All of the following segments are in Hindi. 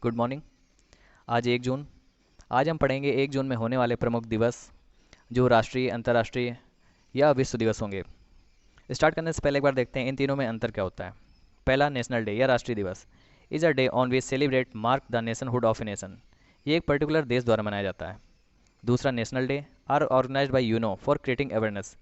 Good morning. आज 1 जून। आज हम पढ़ेंगे 1 जून में होने वाले प्रमुख दिवस, जो राष्ट्रीय, अंतर्राष्ट्रीय या विश्व दिवस होंगे। स्टार्ट करने से पहले एक बार देखते हैं इन तीनों में अंतर क्या होता है। पहला, नेशनल डे या राष्ट्रीय दिवस is a day on which celebrate mark the nationhood of a nation. ये एक पर्टिकुलर देश द्वारा मनाया जाता है। दूसरा, national day are organized by UNO for creating awareness.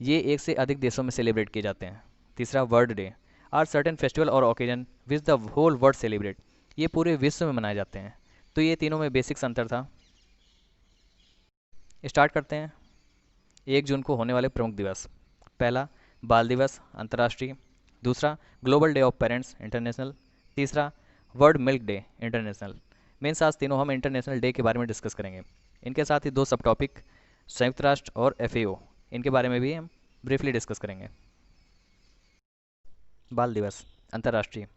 ये एक से अधिक देशों में सेलिब्रेट किए जाते हैं। तीसरा, world day are certain festival और occasion which the whole world celebrate. ये पूरे विश्व में मनाए जाते हैं। तो ये तीनों में बेसिक्स अंतर था। स्टार्ट करते हैं। 1 जून को होने वाले प्रमुख दिवस। पहला, बाल दिवस अंतर्राष्ट्रीय। दूसरा, global day of parents international. तीसरा, वर्ल्ड मिल्क डे इंटरनेशनल। मेन आज तीनों हम इंटरनेशनल डे के बारे में डिस्कस करेंगे। इनके साथ ही दो सब टॉपिक, संयुक्त राष्ट्र और एफएओ, इनके बारे में भी हम ब्रीफली डिस्कस करेंगे। बाल दिवस अंतर्राष्ट्रीय।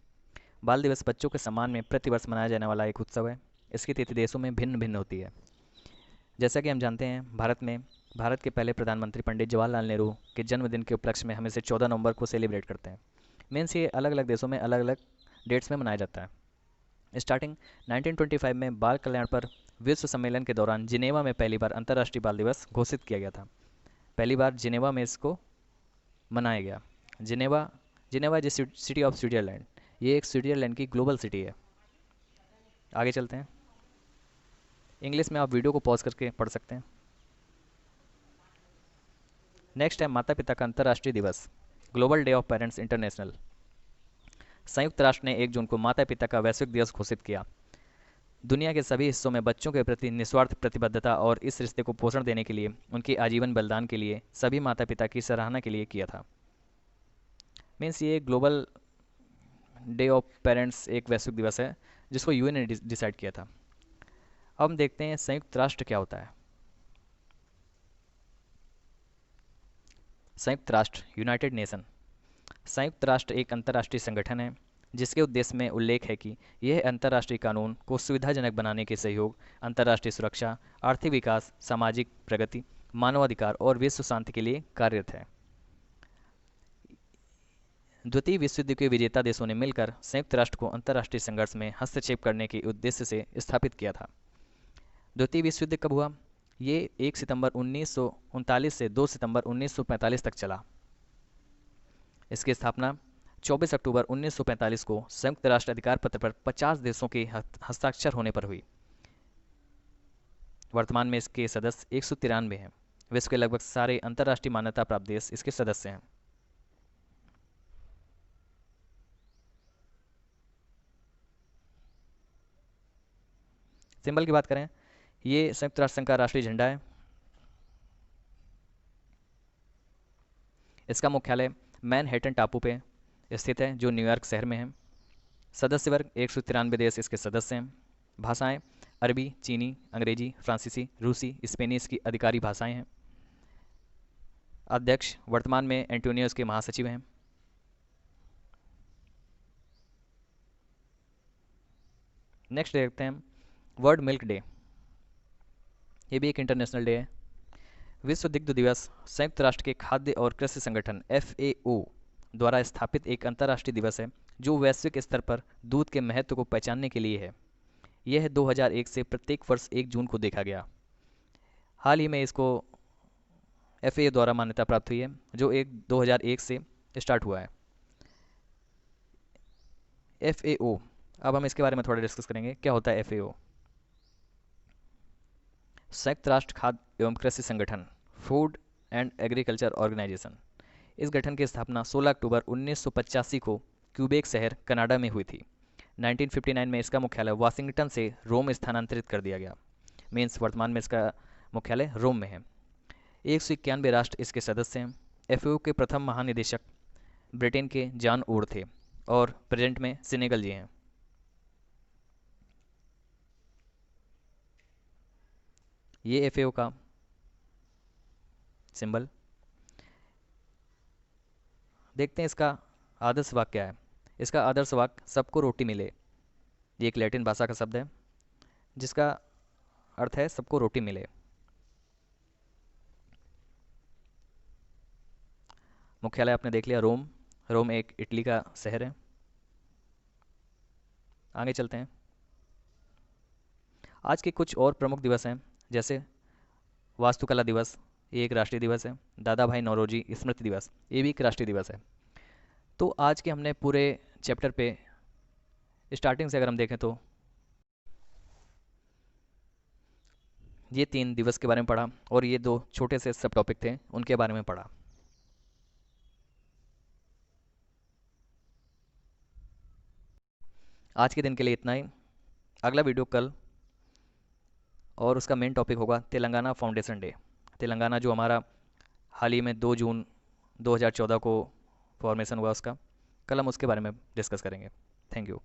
बाल दिवस बच्चों के सम्मान में प्रतिवर्ष मनाया जाने वाला एक उत्सव है। इसकी तिथि देशों में भिन्न भिन्न होती है। जैसा कि हम जानते हैं, भारत के पहले प्रधानमंत्री पंडित जवाहरलाल नेहरू के जन्मदिन के उपलक्ष्य में हम इसे 14 नवंबर को सेलिब्रेट करते हैं। मीन्स ये अलग अलग देशों में अलग अलग डेट्स में मनाया जाता है। स्टार्टिंग 1925 में बाल कल्याण पर विश्व सम्मेलन के दौरान जिनेवा में पहली बार अंतर्राष्ट्रीय बाल दिवस घोषित किया गया था। पहली बार जिनेवा में इसको मनाया गया। Geneva Geneva is city of Switzerland. ये एक स्विट्जरलैंड की ग्लोबल सिटी है। आगे चलते हैं। इंग्लिश में आप वीडियो को पॉज करके पढ़ सकते हैं। नेक्स्ट है माता पिता का अंतर्राष्ट्रीय दिवस, global day of parents international. संयुक्त राष्ट्र ने 1 जून को माता पिता का वैश्विक दिवस घोषित किया। दुनिया के सभी हिस्सों में बच्चों के प्रति निस्वार्थ प्रतिबद्धता और इस रिश्ते को पोषण देने के लिए उनके आजीवन बलिदान के लिए सभी माता पिता की सराहना के लिए किया था। मीन्स ये ग्लोबल डे ऑफ पेरेंट्स एक वैश्विक दिवस है जिसको यूएन ने डिसाइड किया था। अब हम देखते हैं संयुक्त राष्ट्र क्या होता है। संयुक्त राष्ट्र, यूनाइटेड नेशन। संयुक्त राष्ट्र एक अंतर्राष्ट्रीय संगठन है जिसके उद्देश्य में उल्लेख है कि यह अंतर्राष्ट्रीय कानून को सुविधाजनक बनाने के सहयोग, अंतर्राष्ट्रीय सुरक्षा, आर्थिक विकास, सामाजिक प्रगति, मानवाधिकार और विश्व शांति के लिए कार्यरत है। द्वितीय विश्व युद्ध के विजेता देशों ने मिलकर संयुक्त राष्ट्र को अंतर्राष्ट्रीय संघर्ष में हस्तक्षेप करने के उद्देश्य से स्थापित किया था। द्वितीय विश्व युद्ध कब हुआ? ये 1 सितंबर 1939 से 2 सितंबर 1945 तक चला। इसकी स्थापना 24 अक्टूबर 1945 को संयुक्त राष्ट्र अधिकार पत्र पर 50 देशों के हस्ताक्षर होने पर हुई। वर्तमान में इसके सदस्य 193 हैं। विश्व के लगभग सारे अंतर्राष्ट्रीय मान्यता प्राप्त देश इसके सदस्य हैं। सिंबल की बात करें, ये संयुक्त राष्ट्र संघ का राष्ट्रीय झंडा है। इसका मुख्यालय मैनहट्टन टापू पे स्थित है जो न्यूयॉर्क शहर में है। सदस्य वर्ग 193 देश इसके सदस्य हैं। भाषाएं अरबी, चीनी, अंग्रेजी, फ्रांसीसी, रूसी, स्पेनी इसकी अधिकारी भाषाएं हैं। अध्यक्ष वर्तमान में एंटोनियो इसके महासचिव हैं। नेक्स्ट देखते हैं वर्ल्ड मिल्क डे। ये भी एक इंटरनेशनल डे है। विश्व दुग्ध दिवस संयुक्त राष्ट्र के खाद्य और कृषि संगठन एफएओ द्वारा स्थापित एक अंतर्राष्ट्रीय दिवस है जो वैश्विक स्तर पर दूध के महत्व को पहचानने के लिए है। यह 2001 से प्रत्येक वर्ष 1 जून को देखा गया। हाल ही में इसको एफएओ द्वारा मान्यता प्राप्त हुई है जो 2001 से स्टार्ट हुआ है। एफएओ, अब हम इसके बारे में थोड़ा डिस्कस करेंगे क्या होता है एफएओ। संयुक्त राष्ट्र खाद्य एवं कृषि संगठन, फूड एंड एग्रीकल्चर ऑर्गेनाइजेशन। इस गठन की स्थापना 16 अक्टूबर 1985 को क्यूबेक शहर कनाडा में हुई थी। 1959 में इसका मुख्यालय वाशिंगटन से रोम स्थानांतरित कर दिया गया। मीन्स वर्तमान में इसका मुख्यालय रोम में है। 191 राष्ट्र इसके सदस्य हैं। एफएओ के प्रथम महानिदेशक ब्रिटेन के जॉन वुड थे और प्रेजेंट में सेनेगल जी हैं। ये एफएओ का सिंबल। देखते हैं इसका आदर्श वाक्य क्या है। इसका आदर्श वाक्य सबको रोटी मिले। ये एक लैटिन भाषा का शब्द है जिसका अर्थ है सबको रोटी मिले। मुख्यालय आपने देख लिया रोम। रोम एक इटली का शहर है। आगे चलते हैं। आज के कुछ और प्रमुख दिवस हैं, जैसे वास्तुकला दिवस, ये एक राष्ट्रीय दिवस है। दादा भाई नौरोजी स्मृति दिवस, ये भी एक राष्ट्रीय दिवस है। तो आज के हमने पूरे चैप्टर पे स्टार्टिंग से अगर हम देखें तो ये 3 दिवस के बारे में पढ़ा, और ये 2 छोटे से सब टॉपिक थे उनके बारे में पढ़ा। आज के दिन के लिए इतना ही। अगला वीडियो कल, और उसका मेन टॉपिक होगा तेलंगाना फाउंडेशन डे। तेलंगाना जो हमारा हाल ही में 2 जून 2014 को फॉर्मेशन हुआ, उसका कल हम उसके बारे में डिस्कस करेंगे। Thank you.